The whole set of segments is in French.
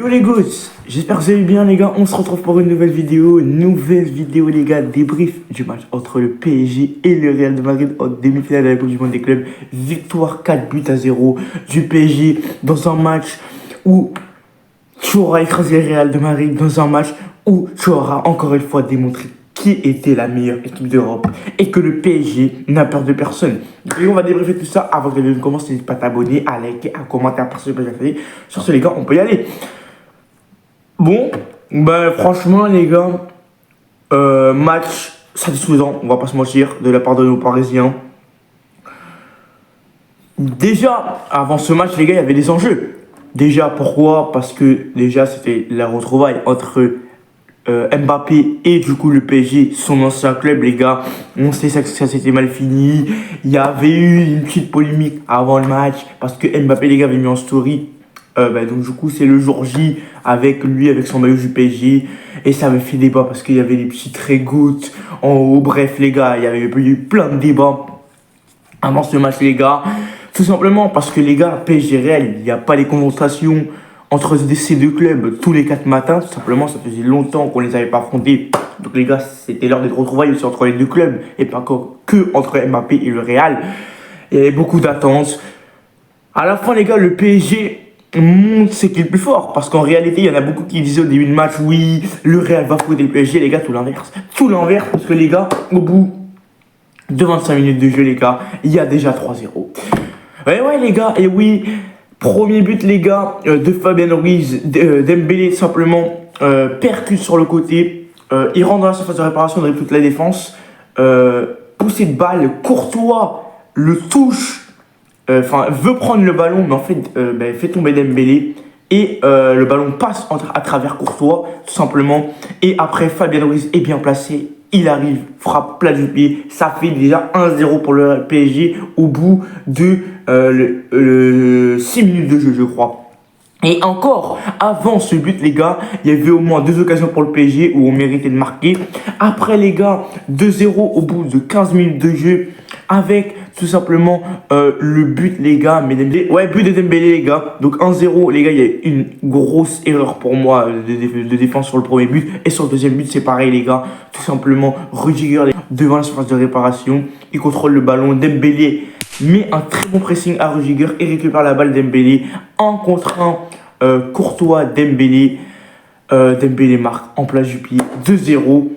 Yo les gosses, j'espère que vous allez bien les gars, on se retrouve pour une nouvelle vidéo les gars, débrief du match entre le PSG et le Real de Madrid en demi-finale de la Coupe du Monde des clubs. Victoire 4-0 du PSG dans un match où tu auras écrasé le Real de Madrid, dans un match où tu auras encore une fois démontré qui était la meilleure équipe d'Europe et que le PSG n'a peur de personne. Et on va débriefer tout ça. Avant que la vidéo commence, n'hésite pas à t'abonner, à liker, à commenter, à partager. Sur ce les gars, on peut y aller. Bon, franchement les gars, match satisfaisant, on va pas se mentir, de la part de nos Parisiens. Déjà, avant ce match les gars, il y avait des enjeux. Déjà, pourquoi? Parce que déjà c'était la retrouvaille entre Mbappé et du coup le PSG, son ancien club les gars. On sait que ça s'était mal fini. Il y avait eu une petite polémique avant le match parce que Mbappé les gars avait mis en story. Donc du coup c'est le jour J avec lui, avec son maillot du PSG, et ça avait fait débat parce qu'il y avait des petits traits gouttes en haut. Bref les gars, il y avait eu plein de débats avant ce match les gars, tout simplement parce que les gars, PSG Real, il n'y a pas les confrontations entre ces deux clubs tous les 4 matins, tout simplement. Ça faisait longtemps qu'on les avait pas affrontés, donc les gars c'était l'heure des retrouvailles aussi entre les deux clubs et pas que entre Mbappé et le Real. Il y avait beaucoup d'attentes. À la fin les gars, le PSG montre c'est qui est le plus fort, parce qu'en réalité il y en a beaucoup qui disaient au début du match oui le Real va foutre le PSG. Les gars, tout l'inverse, parce que les gars, au bout de 25 minutes de jeu les gars, il y a déjà 3-0. Ouais les gars, et oui, premier but les gars, de Fabien Ruiz, Dembélé simplement percute sur le côté, il rentre dans la surface de réparation, dribble toute la défense, poussée de balle, Courtois le touche, veut prendre le ballon, mais en fait fait tomber Dembélé, et le ballon passe à travers Courtois tout simplement, et après Fabien Ruiz est bien placé, il arrive, frappe plat du pied, ça fait déjà 1-0 pour le PSG au bout de 6 minutes de jeu je crois. Et encore, avant ce but les gars, il y avait au moins 2 occasions pour le PSG où on méritait de marquer. Après les gars, 2-0 au bout de 15 minutes de jeu, avec tout simplement le but les gars, but de Dembélé les gars. Donc 1-0 les gars, il y a une grosse erreur pour moi de défense sur le premier but. Et sur le deuxième but c'est pareil les gars, tout simplement Rudiger devant la surface de réparation, il contrôle le ballon, Dembélé met un très bon pressing à Rudiger et récupère la balle. Dembélé en contre 1, Courtois, Dembélé marque en place du pied, 2-0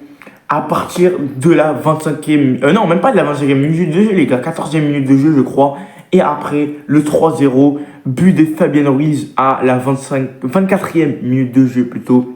à partir de la 25e, non même pas de la 25e minute de jeu les gars, 14e minute de jeu je crois. Et après le 3-0, but de Fabien Ruiz à la 24e minute de jeu plutôt.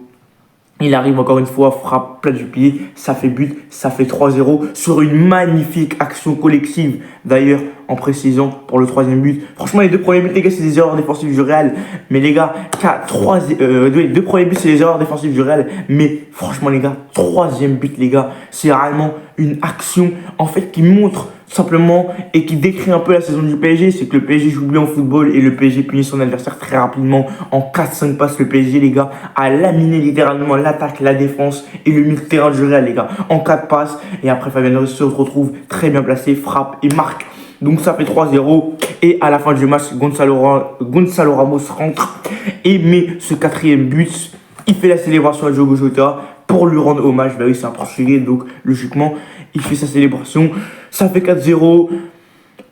Il arrive encore une fois, frappe plat du pied, ça fait but, ça fait 3-0 sur une magnifique action collective. D'ailleurs, en précisant pour le 3e but, franchement les 2 premiers buts les gars c'est des erreurs défensives du Real, mais les gars, les 2 premiers buts c'est des erreurs défensives du Real, mais franchement les gars, 3e but les gars, c'est réellement une action en fait qui montre simplement et qui décrit un peu la saison du PSG. C'est que le PSG joue bien au football et le PSG punit son adversaire très rapidement. En 4-5 passes, le PSG les gars a laminé littéralement l'attaque, la défense et le milieu de terrain du Real les gars, en 4 passes. Et après Fabien Ruiz se retrouve très bien placé, frappe et marque. Donc ça fait 3-0 et à la fin du match, Gonzalo Ramos rentre et met ce 4e but. Il fait la célébration à Diogo Jota pour lui rendre hommage. Oui, c'est un Portugais, donc logiquement il fait sa célébration. Ça fait 4-0.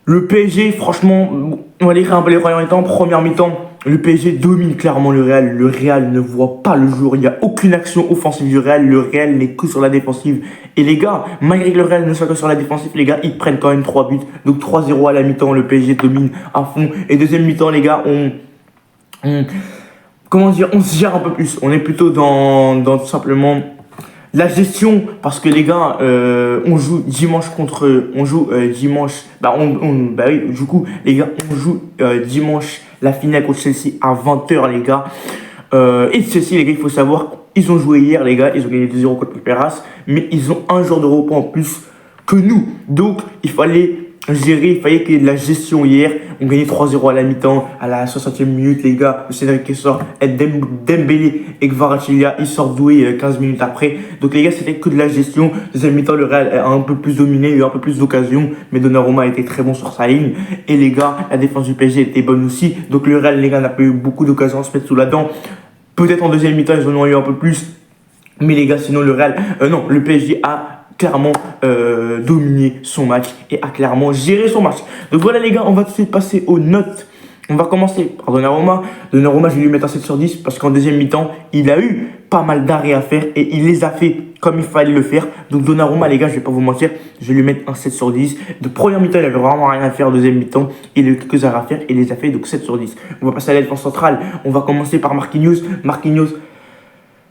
Le PSG, franchement, on va lire un peu les premiers temps. Première mi-temps, le PSG domine clairement le Real. Le Real ne voit pas le jour. Il n'y a aucune action offensive du Real. Le Real n'est que sur la défensive. Et les gars, malgré que le Real ne soit que sur la défensive, les gars, ils prennent quand même 3 buts. Donc 3-0 à la mi-temps, le PSG domine à fond. Et deuxième mi-temps, les gars, on se gère un peu plus. On est plutôt dans tout simplement la gestion, parce que les gars, on joue dimanche dimanche la finale contre Chelsea à 20h les gars. Et Chelsea les gars, il faut savoir, ils ont joué hier les gars, ils ont gagné 2-0 contre Palmeiras, mais ils ont un jour de repos en plus que nous, donc il fallait gérer, il fallait qu'il y ait de la gestion hier. On gagnait 3-0 à la mi-temps, à la 60e minute les gars, le Cédric qui sort, Dembélé et Kvaratskhelia, ils sortent doués 15 minutes après. Donc les gars, c'était que de la gestion. Deuxième mi-temps, le Real a un peu plus dominé, il y a eu un peu plus d'occasions, mais Donnarumma a été très bon sur sa ligne. Et les gars, la défense du PSG était bonne aussi, donc le Real les gars n'a pas eu beaucoup d'occasions à se mettre sous la dent. Peut-être en deuxième mi-temps, ils en ont eu un peu plus. Mais les gars, sinon le PSG a clairement dominé son match et a clairement géré son match. Donc voilà les gars, on va tout de suite passer aux notes. On va commencer par Donnarumma. Donnarumma, je vais lui mettre un 7 sur 10 parce qu'en deuxième mi-temps, il a eu pas mal d'arrêts à faire et il les a fait comme il fallait le faire. Donc Donnarumma, les gars, je vais pas vous mentir, je vais lui mettre un 7 sur 10. De première mi-temps, il avait vraiment rien à faire. Deuxième mi-temps, il a eu quelques arrêts à faire et il les a fait, donc 7 sur 10. On va passer à la défense centrale. On va commencer par Marquinhos. Marquinhos,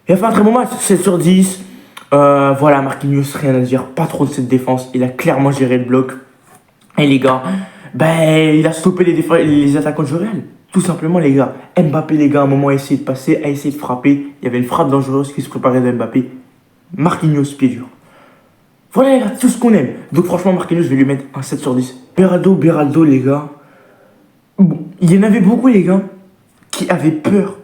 il a fait un très bon match, 7 sur 10. Voilà, Marquinhos, rien à dire, pas trop de cette défense. Il a clairement géré le bloc. Et les gars, il a stoppé les attaquants du Real. Tout simplement, les gars. Mbappé, les gars, à un moment, a essayé de passer, a essayé de frapper. Il y avait une frappe dangereuse qui se préparait de Mbappé. Marquinhos, pied dur. Voilà, les gars, tout ce qu'on aime. Donc, franchement, Marquinhos, je vais lui mettre un 7 sur 10. Beraldo, les gars. Bon, il y en avait beaucoup, les gars, qui avaient peur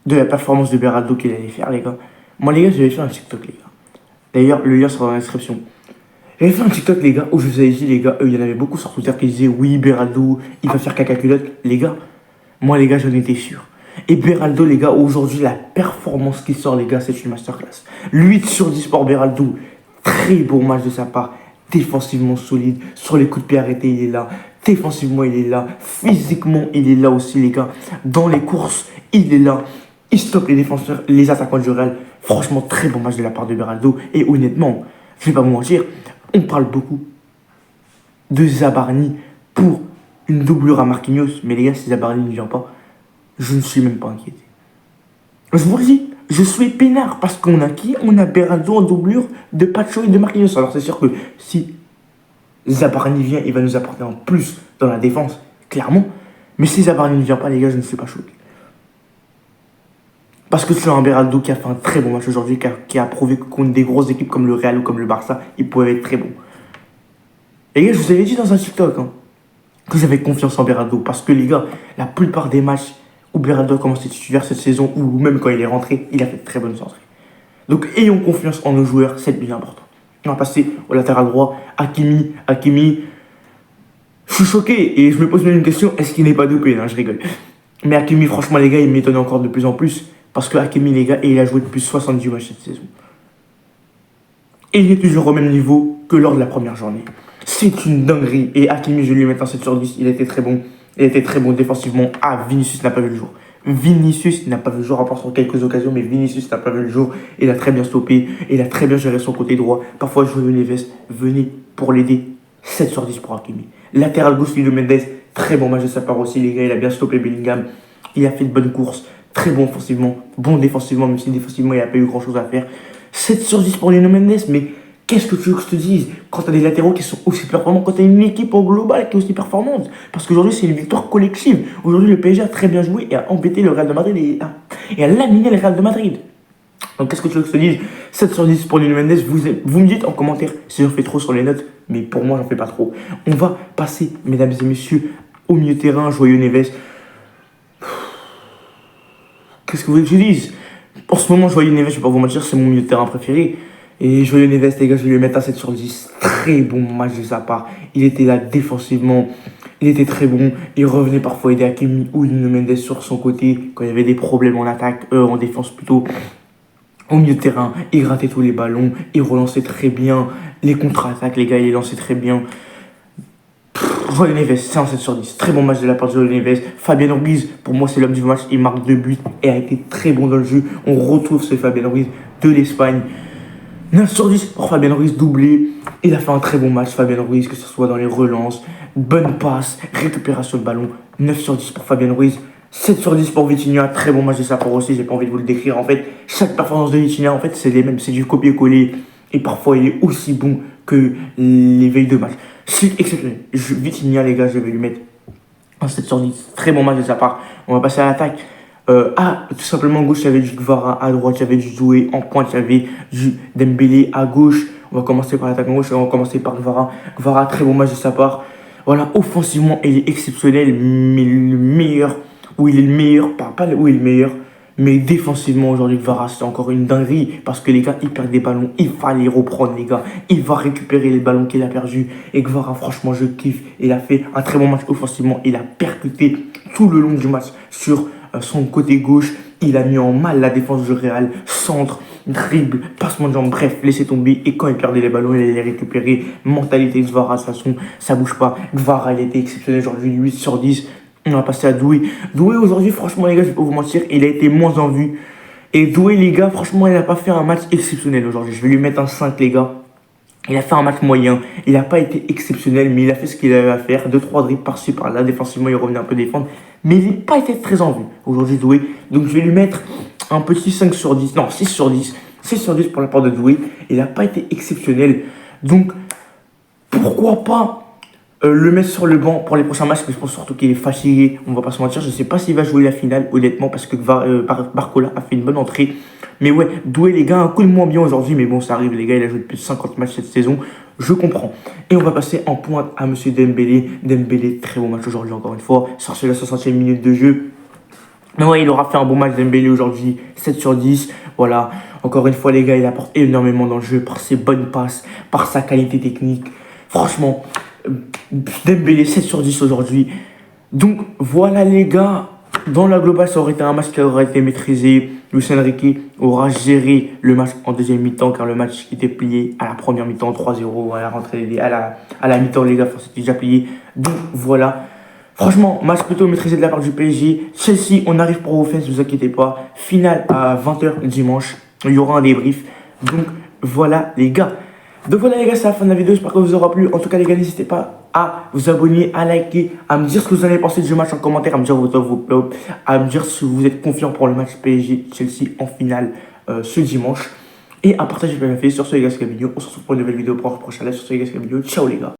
de la performance de Beraldo qu'il allait faire, les gars. Moi, les gars, j'avais fait un TikTok, les gars. D'ailleurs, le lien sera dans la description. J'avais fait un TikTok, les gars, où je vous avais dit, les gars, il y en avait beaucoup sur Twitter qui disaient oui, Beraldo, il va faire caca culotte. Les gars, moi, les gars, j'en étais sûr. Et Beraldo, les gars, aujourd'hui, la performance qui sort, les gars, c'est une masterclass. 8 sur 10 pour Beraldo. Très beau match de sa part. Défensivement solide. Sur les coups de pied arrêtés, il est là. Défensivement, il est là. Physiquement, il est là aussi, les gars. Dans les courses, il est là. Il stoppe les défenseurs, les attaquants du Real. Franchement, très bon match de la part de Beraldo. Et honnêtement, je vais pas vous mentir, on parle beaucoup de Zabarni pour une doublure à Marquinhos. Mais les gars, si Zabarni ne vient pas, je ne suis même pas inquiété. Je vous le dis, je suis peinard parce qu'on a qui? On a Beraldo en doublure de Pacho et de Marquinhos. Alors c'est sûr que si Zabarni vient, il va nous apporter en plus dans la défense, clairement. Mais si Zabarni ne vient pas, les gars, je ne suis pas choqué. Parce que c'est un Beraldo qui a fait un très bon match aujourd'hui, qui a prouvé que contre des grosses équipes comme le Real ou comme le Barça, il pouvait être très bon. Les gars, je vous avais dit dans un TikTok que j'avais confiance en Beraldo. Parce que les gars, la plupart des matchs où Beraldo a commencé titulaire cette saison, ou même quand il est rentré, il a fait de très bonnes entrées. Donc ayons confiance en nos joueurs, c'est bien important. On va passer au latéral droit, Hakimi. Je suis choqué et je me pose même une question, est-ce qu'il n'est pas dopé? Je rigole. Mais Hakimi, franchement les gars, il m'étonne encore de plus en plus. Parce que Hakimi, les gars, il a joué depuis 70 matchs cette saison. Et il est toujours au même niveau que lors de la première journée. C'est une dinguerie. Et Hakimi, je vais lui mettre un 7 sur 10. Il était très bon. Il était très bon défensivement. Ah, Vinicius n'a pas vu le jour. Vinicius n'a pas vu le jour, à part sur quelques occasions, mais Vinicius n'a pas vu le jour. Il a très bien stoppé. Il a très bien géré son côté droit. Parfois, João Neves venait pour l'aider. 7 sur 10 pour Hakimi. Latéral gauche, Nuno Mendes. Très bon match de sa part aussi, les gars. Il a bien stoppé Bellingham. Il a fait de bonnes courses. Très bon offensivement, bon défensivement, même si défensivement il n'a pas eu grand chose à faire. 7 sur 10 pour Nuno Mendes, mais qu'est-ce que tu veux que je te dise quand tu as des latéraux qui sont aussi performants, quand tu as une équipe en global qui est aussi performante? Parce qu'aujourd'hui c'est une victoire collective. Aujourd'hui le PSG a très bien joué et a embêté le Real de Madrid et a laminé le Real de Madrid. Donc qu'est-ce que tu veux que je te dise? 7 sur 10 pour Nuno Mendes, vous me dites en commentaire si j'en fais trop sur les notes, mais pour moi j'en fais pas trop. On va passer, mesdames et messieurs, au milieu de terrain, João Neves. Qu'est-ce que vous voulez que je dise? En ce moment, João Neves, je vais pas vous mentir, c'est mon milieu de terrain préféré. Et João Neves, les gars, je vais lui mettre un 7 sur 10. Très bon match de sa part. Il était là défensivement. Il était très bon. Il revenait parfois aider Hakimi ou Nuno Mendes sur son côté quand il y avait des problèmes en attaque, en défense plutôt. Au milieu de terrain, il grattait tous les ballons. Il relançait très bien. Les contre-attaques, les gars, il les lançait très bien. João Neves, c'est un 7 sur 10. Très bon match de la part de João Neves. Fabien Ruiz, pour moi, c'est l'homme du match. Il marque 2 buts et a été très bon dans le jeu. On retrouve ce Fabien Ruiz de l'Espagne. 9 sur 10 pour Fabien Ruiz, doublé. Il a fait un très bon match, Fabien Ruiz, que ce soit dans les relances, bonne passe, récupération de ballon. 9 sur 10 pour Fabien Ruiz. 7 sur 10 pour Vitinha. Très bon match de sa part aussi. J'ai pas envie de vous le décrire. En fait, chaque performance de Vitinha, en fait, c'est les mêmes. C'est du copier-coller. Et parfois, il est aussi bon que les veilles de match. C'est exceptionnel. Vitinha, les gars, je vais lui mettre un 7 sur 10. Très bon match de sa part. On va passer à l'attaque. Tout simplement, à gauche, il y avait du Kvara. À droite, il y avait du Doué. En pointe, il y avait du Dembélé. À gauche, on va commencer par l'attaque en gauche. On va commencer par Kvara. Kvara, très bon match de sa part. Voilà, offensivement, il est exceptionnel. Mais le meilleur, où il est le meilleur, pas où il est le meilleur. Mais défensivement, aujourd'hui, Kvara, c'est encore une dinguerie. Parce que les gars, il perd des ballons. Il va les reprendre, les gars. Il va récupérer les ballons qu'il a perdus. Et Kvara, franchement, je kiffe. Il a fait un très bon match offensivement. Il a percuté tout le long du match sur son côté gauche. Il a mis en mal la défense du Real. Centre, dribble, passement de jambes, bref, laissez tomber. Et quand il perdait les ballons, il allait les récupérer. Mentalité Kvara, de toute façon, ça bouge pas. Kvara, il était exceptionnel aujourd'hui, 8 sur 10. On va passer à Doué. Doué, aujourd'hui, franchement, les gars, je vais pas vous mentir, il a été moins en vue. Et Doué, les gars, franchement, il n'a pas fait un match exceptionnel aujourd'hui. Je vais lui mettre un 5, les gars. Il a fait un match moyen. Il n'a pas été exceptionnel, mais il a fait ce qu'il avait à faire. 2-3 dribbles par-ci, par-là. Défensivement, il revenait un peu défendre. Mais il n'a pas été très en vue aujourd'hui, Doué. Donc, je vais lui mettre un petit 5 sur 10. Non, 6 sur 10. 6 sur 10 pour la part de Doué. Il n'a pas été exceptionnel. Donc, pourquoi pas le mettre sur le banc pour les prochains matchs, mais je pense surtout qu'il est fatigué, on va pas se mentir. Je ne sais pas s'il va jouer la finale, honnêtement, parce que Barcola a fait une bonne entrée. Mais ouais, Doué, les gars, un coup de moins bien aujourd'hui, mais bon, ça arrive, les gars, il a joué plus de 50 matchs cette saison, je comprends. Et on va passer en pointe à Monsieur Dembélé. Dembélé, très bon match aujourd'hui, encore une fois, sorti la 60e minute de jeu. Mais ouais, il aura fait un bon match Dembélé aujourd'hui, 7 sur 10. Voilà, encore une fois, les gars, il apporte énormément dans le jeu par ses bonnes passes, par sa qualité technique. Franchement, Dembélé 7 sur 10 aujourd'hui. Donc voilà les gars, dans la globale ça aurait été un match qui aurait été maîtrisé. Luis Enrique aura géré le match en deuxième mi-temps car le match était plié à la première mi-temps 3-0 à la rentrée à la mi-temps les gars, c'était déjà plié. Donc voilà. Franchement, match plutôt maîtrisé de la part du PSG. Chelsea, on arrive pour vous faire, ne vous inquiétez pas. Finale à 20h dimanche. Il y aura un débrief. Donc voilà les gars. Donc voilà les gars, c'est la fin de la vidéo, j'espère que vous aura plu. En tout cas les gars, n'hésitez pas à vous abonner, à liker, à me dire ce que vous avez pensé du match en commentaire, à me dire vos top, vos flops, à me dire si vous êtes confiant pour le match PSG-Chelsea en finale ce dimanche. Et à partager la vidéo. Sur ce les gars, c'est la vidéo. On se retrouve pour une nouvelle vidéo pour la prochaine live. Sur ce les gars, c'est la vidéo. Ciao les gars.